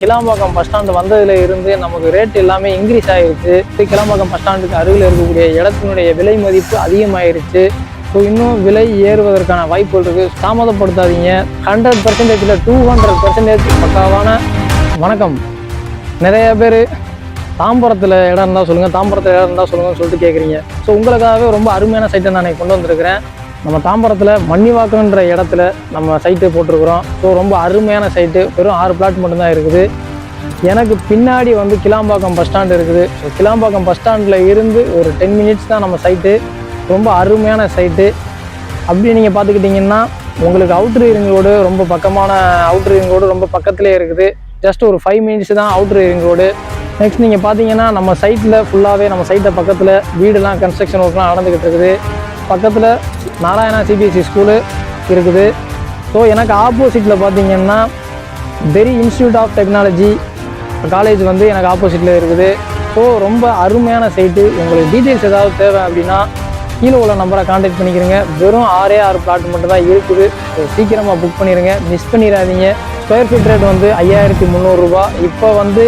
Kilambakkam bus stand வந்ததுல இருந்து நமக்கு ரேட் எல்லாமே இன்க்ரீஸ் ஆயிருச்சு. கிளாம்பாக்கம் பஸ் ஸ்டாண்டுக்கு அருகில் இருக்கக்கூடிய இடத்தினுடைய விலை மதிப்பு அதிகமாயிருச்சு. ஸோ இன்னும் விலை ஏறுவதற்கான வாய்ப்புகள் இருக்குது. தாமதப்படுத்தாதீங்க. 100%ல் 200% பக்காவான வணக்கம். நிறைய பேர் தாம்பரத்தில் இடம் இருந்தால் சொல்லுங்கள், தாம்பரத்தில் இடம் இருந்தால் சொல்லுங்கன்னு சொல்லிட்டு கேட்குறீங்க. ஸோ உங்களுக்காகவே ரொம்ப அருமையான சைட்டை நான் கொண்டு வந்திருக்கிறேன். நம்ம தாம்பரத்தில் மன்னிவாக்கம்ன்ற இடத்துல நம்ம சைட்டு போட்டிருக்கிறோம். ஸோ ரொம்ப அருமையான சைட்டு. வெறும் 6 பிளாட் மட்டும்தான் இருக்குது. எனக்கு பின்னாடி வந்து கிளாம்பாக்கம் பஸ் ஸ்டாண்டு இருக்குது. ஸோ கிளாம்பாக்கம் பஸ் ஸ்டாண்டில் இருந்து ஒரு 10 மினிட்ஸ் தான் நம்ம சைட்டு. ரொம்ப அருமையான சைட்டு. அப்படி நீங்கள் பார்த்துக்கிட்டிங்கன்னா உங்களுக்கு அவுட்ரு ரிங் ரோடு ரொம்ப பக்கமான அவுட்ரு ரிங் ரோடு ரொம்ப பக்கத்துலேயே இருக்குது. ஜஸ்ட் ஒரு 5 மினிட்ஸ் தான் அவுட்ரு ரிங் ரோடு. நெக்ஸ்ட் நீங்கள் பார்த்தீங்கன்னா நம்ம சைட்டில் ஃபுல்லாகவே நம்ம சைட்டை பக்கத்தில் வீடெல்லாம் கன்ஸ்ட்ரக்ஷன் ஒர்க்லாம் நடந்துக்கிட்டு இருக்குது. பக்கத்தில் நாராயணா சிபிஎஸ்சி ஸ்கூலு இருக்குது. ஸோ எனக்கு ஆப்போசிட்டில் பார்த்தீங்கன்னா பெரி இன்ஸ்டியூட் ஆஃப் டெக்னாலஜி காலேஜ் வந்து எனக்கு ஆப்போசிட்டில் இருக்குது. ஸோ ரொம்ப அருமையான சைட்டு. உங்களுக்கு டீட்டெயில்ஸ் ஏதாவது தேவை அப்படின்னா கீழே உள்ள நம்பரை கான்டாக்ட் பண்ணிக்கிறீங்க. வெறும் 6 பிளாட் மட்டும் தான் இருக்குது. ஸோ சீக்கிரமாக புக் பண்ணிடுங்க, மிஸ் பண்ணிடாதீங்க. ஸ்கொயர் ஃபீட் ரேட் வந்து 5300 ரூபா. இப்போ வந்து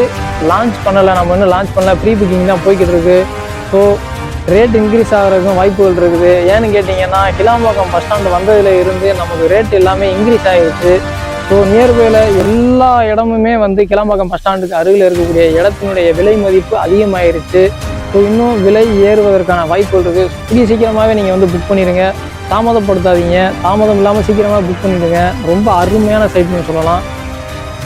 லான்ச் பண்ணலை, நம்ம இன்னும் லான்ச் பண்ணல, ப்ரீ புக்கிங் தான் போய்கிட்டு இருக்குது. ஸோ ரேட் இன்க்ரீஸ் ஆகிறதுக்கும் வாய்ப்புகள் இருக்குது. ஏன்னு கேட்டிங்கன்னா கிளாம்பாக்கம் பஸ் ஸ்டாண்டு வந்ததில் இருந்து நமக்கு ரேட் எல்லாமே இன்க்ரீஸ் ஆகிடுச்சு. ஸோ நியர்பையில் எல்லா இடமுமே வந்து கிளாம்பாக்கம் பஸ் ஸ்டாண்டுக்கு அருகில் இருக்கக்கூடிய இடத்தினுடைய விலை மதிப்பு அதிகமாகிருச்சு. ஸோ இன்னும் விலை ஏறுவதற்கான வாய்ப்புகள் இருக்குது. இப்படி சீக்கிரமாகவே நீங்கள் வந்து புக் பண்ணிடுங்க, தாமதப்படுத்தாதீங்க. தாமதம் இல்லாமல் சீக்கிரமாக புக் பண்ணிவிடுங்க. ரொம்ப அருமையான சைட்னு சொல்லலாம்.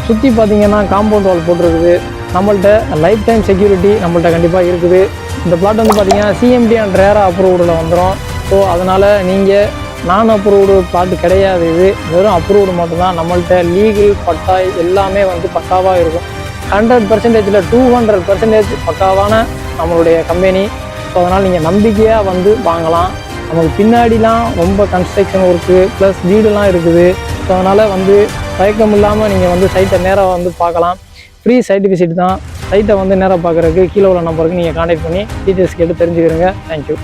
சுற்றி பார்த்தீங்கன்னா காம்பவுண்ட் வால் போட்டிருக்குது. நம்மள்ட்ட லைஃப் டைம் செக்யூரிட்டி நம்மள்ட்ட கண்டிப்பாக இருக்குது. இந்த பிளாட் வந்து பார்த்தீங்கன்னா சிஎம்டி அண்ட் ரேரா அப்ரூவ்டில் வந்துடும். ஸோ அதனால் நீங்கள் நான் அப்ரூவ்டு பிளாட் கிடையாது, இது வெறும் அப்ரூவ்டு மட்டும்தான். நம்மள்ட்ட லீகல் பட்டா எல்லாமே வந்து பக்காவாக இருக்கும். 100%ல் 200% பக்காவான நம்மளுடைய கம்பெனி. ஸோ அதனால் நீங்கள் நம்பிக்கையாக வந்து வாங்கலாம். நமக்கு பின்னாடிலாம் ரொம்ப கன்ஸ்ட்ரக்ஷன் ஒர்க்கு ப்ளஸ் வீடுலாம் இருக்குது. ஸோ அதனால் வந்து தயக்கம் இல்லாமல் நீங்கள் வந்து சைட்டை நேராக வந்து பார்க்கலாம். ஃப்ரீ சைட் விசிட் தான். சைட்டை வந்து நேராக பார்க்குறதுக்கு கீழே உள்ள நம்பருக்கு நீங்கள் கான்டாக்ட் பண்ணி டீட்டெயில்ஸ் கேட்டு தெரிஞ்சுக்கிறீங்க. தேங்க்யூ.